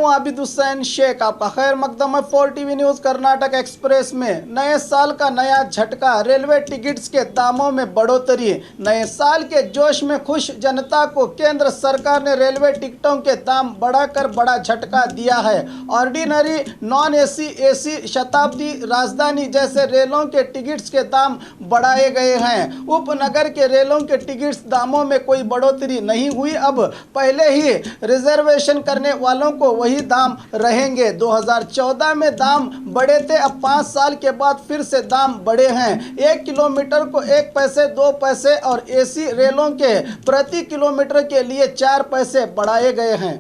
हूं आबिद हुसैन शेख। आपका खैर मकदम है 4 टीवी न्यूज़। कर्नाटक एक्सप्रेस में नए साल का नया झटका, रेलवे टिकट्स के दामों में बढ़ोतरी। नए साल के जोश में खुश जनता को केंद्र सरकार ने रेलवे टिकटों के दाम बढ़ाकर बड़ा झटका दिया है। ऑर्डिनरी, नॉन एसी, एसी, शताब्दी, राजधानी जैसे रेलों के टिकट्स के दाम बढ़ाए गए हैं। उपनगर के रेलों के टिकट्स दामों में कोई बढ़ोतरी नहीं हुई। अब पहले ही रिजर्वेशन करने वालों को वही दाम रहेंगे। 2014 में दाम बढ़े थे, अब 5 साल के बाद फिर से दाम बढ़े हैं। 1 किलोमीटर को 1 पैसे, 2 पैसे और एसी रेलों के प्रति किलोमीटर के लिए 4 पैसे बढ़ाए गए हैं।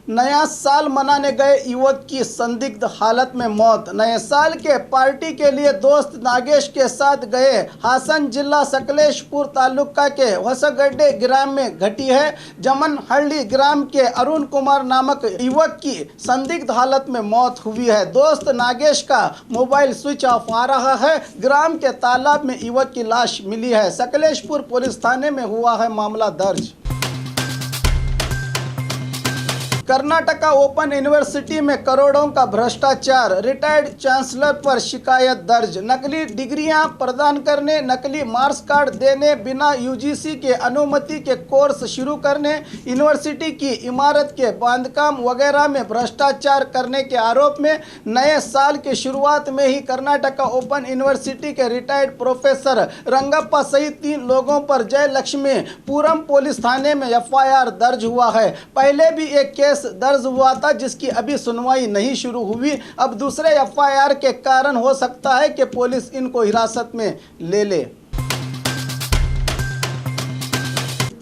नया साल मनाने गए युवक की संदिग्ध हालत में मौत। नए साल के पार्टी के लिए दोस्त नागेश के साथ गए हासन जिला सकलेशपुर तालुका के होसगड्डे ग्राम में घटी है। जमनहल्ली ग्राम के अरुण कुमार नामक युवक की संदिग्ध हालत में मौत हुई है। दोस्त नागेश का मोबाइल स्विच ऑफ आ रहा है। ग्राम के तालाब में युवक की लाश मिली है। सकलेशपुर पुलिस थाने में हुआ है मामला दर्ज। कर्नाटका ओपन यूनिवर्सिटी में करोड़ों का भ्रष्टाचार, रिटायर्ड चांसलर पर शिकायत दर्ज। नकली डिग्रियां प्रदान करने, नकली मार्क्स कार्ड देने, बिना यूजीसी के अनुमति के कोर्स शुरू करने, यूनिवर्सिटी की इमारत के बांधकाम वगैरह में भ्रष्टाचार करने के आरोप में नए साल की शुरुआत में ही कर्नाटका ओपन यूनिवर्सिटी के रिटायर्ड प्रोफेसर रंगप्पा सहित 3 लोगों पर जयलक्ष्मी पुरम पुलिस थाने में एफआईआर दर्ज हुआ है। पहले भी एक केस दर्ज हुआ था जिसकी अभी सुनवाई नहीं शुरू हुई। अब दूसरे एफआईआर के कारण हो सकता है कि पुलिस इनको हिरासत में ले ले।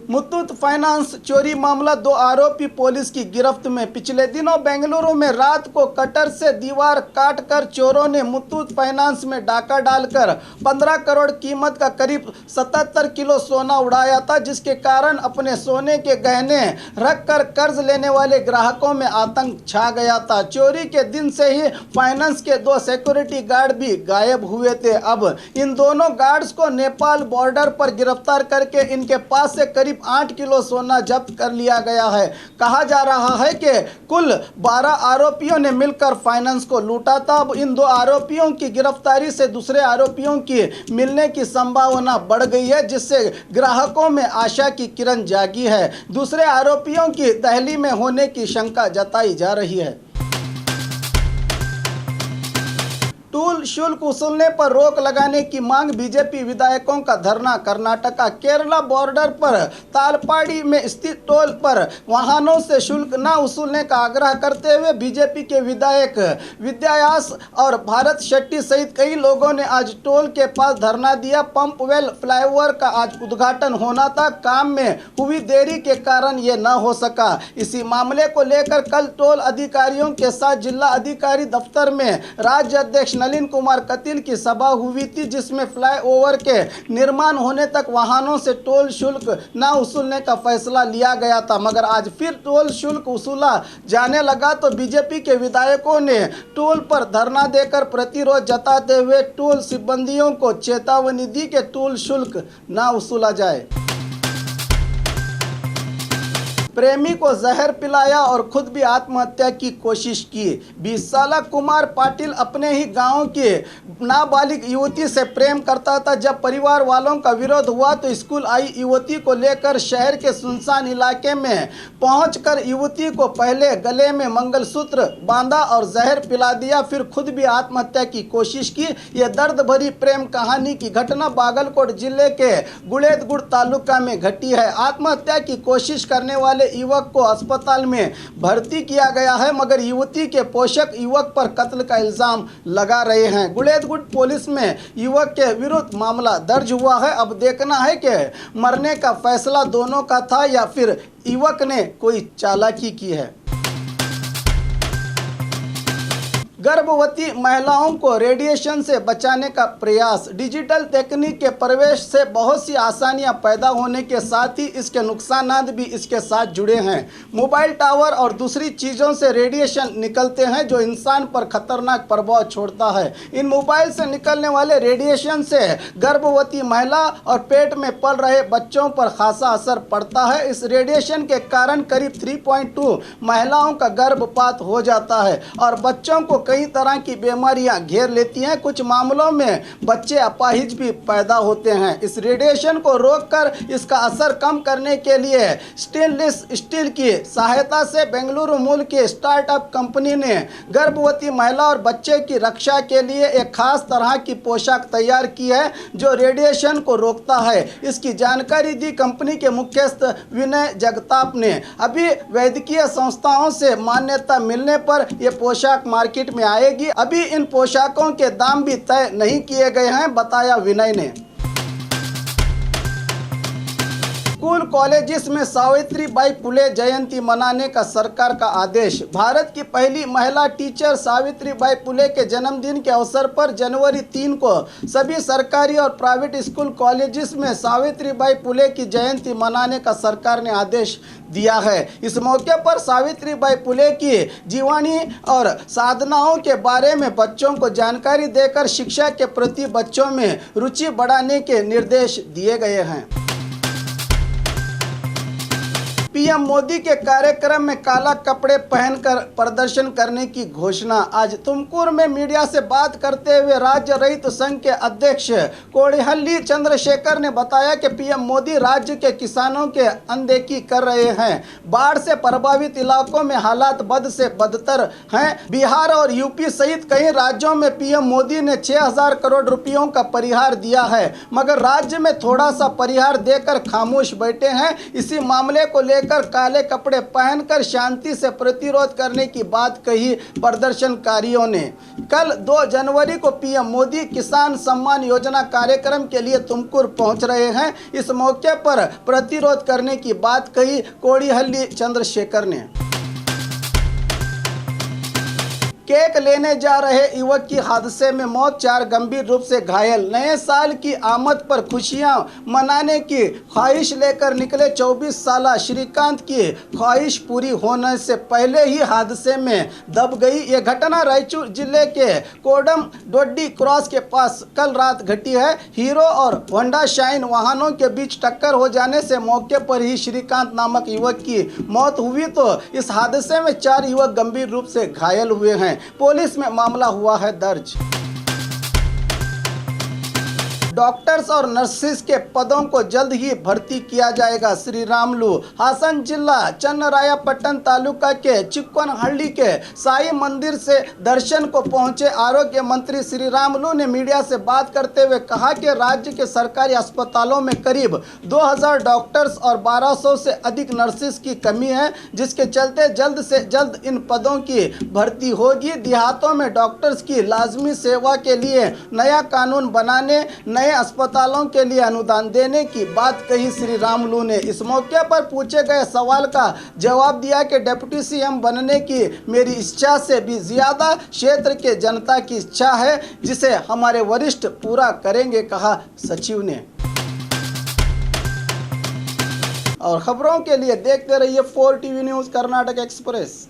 मुथूट फाइनेंस चोरी मामला, 2 आरोपी पुलिस की गिरफ्त में। पिछले दिनों बेंगलुरु में रात को कटर से दीवार काटकर चोरों ने मुथूट फाइनेंस में डाका डालकर 15 करोड़ कीमत का करीब 77 किलो सोना उड़ाया था, जिसके कारण अपने सोने के गहने रखकर कर्ज लेने वाले ग्राहकों में आतंक छा गया था। चोरी के दिन से ही फाइनेंस के 2 सिक्योरिटी गार्ड भी गायब हुए थे। अब इन दोनों गार्ड्स को नेपाल बॉर्डर पर गिरफ्तार करके इनके पास से करीब 8 किलो सोना जब्त कर लिया गया है। कहा जा रहा है कि कुल 12 आरोपियों ने मिलकर फाइनेंस को लूटा था। अब इन 2 आरोपियों की गिरफ्तारी से दूसरे आरोपियों की मिलने की संभावना बढ़ गई है, जिससे ग्राहकों में आशा की किरण जागी है। दूसरे आरोपियों की दहली में होने की शंका जताई जा रही है। टोल शुल्क वसूलने पर रोक लगाने की मांग, बीजेपी विधायकों का धरना। कर्नाटका केरला बॉर्डर पर तालपाड़ी में स्थित टोल पर वाहनों से शुल्क न वसूलने का आग्रह करते हुए बीजेपी के विधायक विद्यायास और भारत शेट्टी सहित कई लोगों ने आज टोल के पास धरना दिया। पंपवेल फ्लाईओवर का आज उद्घाटन होना था, काम में हुई देरी के कारण ये न हो सका। इसी मामले को लेकर कल टोल अधिकारियों के साथ जिला अधिकारी दफ्तर में राज्य अध्यक्ष नलिन कुमार कतील की सभा हुई थी, जिसमें फ्लाईओवर के निर्माण होने तक वाहनों से टोल शुल्क न वसूलने का फैसला लिया गया था। मगर आज फिर टोल शुल्क वसूला जाने लगा तो बीजेपी के विधायकों ने टोल पर धरना देकर प्रतिरोध जताते हुए टोल सिब्बंदियों को चेतावनी दी कि टोल शुल्क न वसूला जाए। प्रेमी को जहर पिलाया और खुद भी आत्महत्या की कोशिश की। 20 साल कुमार पाटिल अपने ही गांव के नाबालिग युवती से प्रेम करता था। जब परिवार वालों का विरोध हुआ तो स्कूल आई युवती को लेकर शहर के सुनसान इलाके में पहुंचकर युवती को पहले गले में मंगलसूत्र बांधा और जहर पिला दिया, फिर खुद भी आत्महत्या की कोशिश की। यह दर्द भरी प्रेम कहानी की घटना बागलकोट जिले के गुड़ेदगुड़ तालुका में घटी है। आत्महत्या की कोशिश करने वाले युवक को अस्पताल में भर्ती किया गया है, मगर युवती के पोषक युवक पर कत्ल का इल्जाम लगा रहे हैं। गुड़ेदगुड़ पुलिस में युवक के विरुद्ध मामला दर्ज हुआ है। अब देखना है कि मरने का फैसला दोनों का था या फिर युवक ने कोई चालाकी की है। गर्भवती महिलाओं को रेडिएशन से बचाने का प्रयास। डिजिटल तकनीक के प्रवेश से बहुत सी आसानियां पैदा होने के साथ ही इसके नुकसानात भी इसके साथ जुड़े हैं। मोबाइल टावर और दूसरी चीज़ों से रेडिएशन निकलते हैं जो इंसान पर खतरनाक प्रभाव छोड़ता है। इन मोबाइल से निकलने वाले रेडिएशन से गर्भवती महिला और पेट में पल रहे बच्चों पर खासा असर पड़ता है। इस रेडिएशन के कारण करीब 3.2 महिलाओं का गर्भपात हो जाता है और बच्चों को कई तरह की बीमारियां घेर लेती हैं। कुछ मामलों में बच्चे अपाहिज भी पैदा होते हैं। इस रेडिएशन को रोककर इसका असर कम करने के लिए स्टेनलेस स्टील की सहायता से बेंगलुरु मूल की स्टार्टअप कंपनी ने गर्भवती महिला और बच्चे की रक्षा के लिए एक खास तरह की पोशाक तैयार की है जो रेडिएशन को रोकता है। इसकी जानकारी दी कंपनी के मुख्यस्थ विनय जगताप ने। अभी वैद्यकीय संस्थाओं से मान्यता मिलने पर यह पोशाक मार्केट में आएगी। अभी इन पोशाकों के दाम भी तय नहीं किए गए हैं, बताया विनय ने। स्कूल कॉलेजेस में सावित्रीबाई फुले जयंती मनाने का सरकार का आदेश। भारत की पहली महिला टीचर सावित्रीबाई फुले के जन्मदिन के अवसर पर जनवरी 3 को सभी सरकारी और प्राइवेट स्कूल कॉलेजेस में सावित्रीबाई फुले की जयंती मनाने का सरकार ने आदेश दिया है। इस मौके पर सावित्रीबाई फुले की जीवनी और साधनाओं के बारे में बच्चों को जानकारी देकर शिक्षा के प्रति बच्चों में रुचि बढ़ाने के निर्देश दिए गए हैं। पीएम मोदी के कार्यक्रम में काला कपड़े पहनकर प्रदर्शन करने की घोषणा। आज तुमकुर में मीडिया से बात करते हुए राज्य रहित संघ के अध्यक्ष कोडिहल्ली चंद्रशेखर ने बताया कि पीएम मोदी राज्य के किसानों के अनदेखी कर रहे हैं। बाढ़ से प्रभावित इलाकों में हालात बद से बदतर हैं। बिहार और यूपी सहित कई राज्यों में पीएम मोदी ने 6,000 करोड़ रुपयों का परिहार दिया है, मगर राज्य में थोड़ा सा परिहार देकर खामोश बैठे हैं। इसी मामले को लेकर काले कपड़े पहनकर शांति से प्रतिरोध करने की बात कही प्रदर्शनकारियों ने। कल 2 जनवरी को पीएम मोदी किसान सम्मान योजना कार्यक्रम के लिए तुमकुर पहुंच रहे हैं। इस मौके पर प्रतिरोध करने की बात कही कोडिहल्ली चंद्रशेखर ने। केक लेने जा रहे युवक की हादसे में मौत, 4 गंभीर रूप से घायल। नए साल की आमद पर खुशियां मनाने की ख्वाहिश लेकर निकले 24 साल श्रीकांत की ख्वाहिश पूरी होने से पहले ही हादसे में दब गई। ये घटना रायचूर जिले के कोडम डोड्डी क्रॉस के पास कल रात घटी है। हीरो और होंडा शाइन वाहनों के बीच टक्कर हो जाने से मौके पर ही श्रीकांत नामक युवक की मौत हुई, तो इस हादसे में 4 युवक गंभीर रूप से घायल हुए हैं। पुलिस में मामला हुआ है दर्ज। डॉक्टर्स और नर्सेस के पदों को जल्द ही भर्ती किया जाएगा। श्री रामुलु हासन जिला चन्नरायपट्टन तालुका के चिक्कनहल्ली के साई मंदिर से दर्शन को पहुंचे आरोग्य मंत्री श्री रामुलु ने मीडिया से बात करते हुए कहा कि राज्य के सरकारी अस्पतालों में करीब 2000 डॉक्टर्स और 1200 से अधिक नर्सेस की कमी है, जिसके चलते जल्द से जल्द इन पदों की भर्ती होगी। देहातों में डॉक्टर्स की लाजमी सेवा के लिए नया कानून बनाने, नए अस्पतालों के लिए अनुदान देने की बात कही श्री रामुलु ने। इस मौके पर पूछे गए सवाल का जवाब दिया कि डिप्टी सीएम बनने की मेरी इच्छा से भी ज्यादा क्षेत्र के जनता की इच्छा है, जिसे हमारे वरिष्ठ पूरा करेंगे, कहा सचिव ने। और खबरों के लिए देखते रहिए 4 टीवी न्यूज़ कर्नाटक एक्सप्रेस।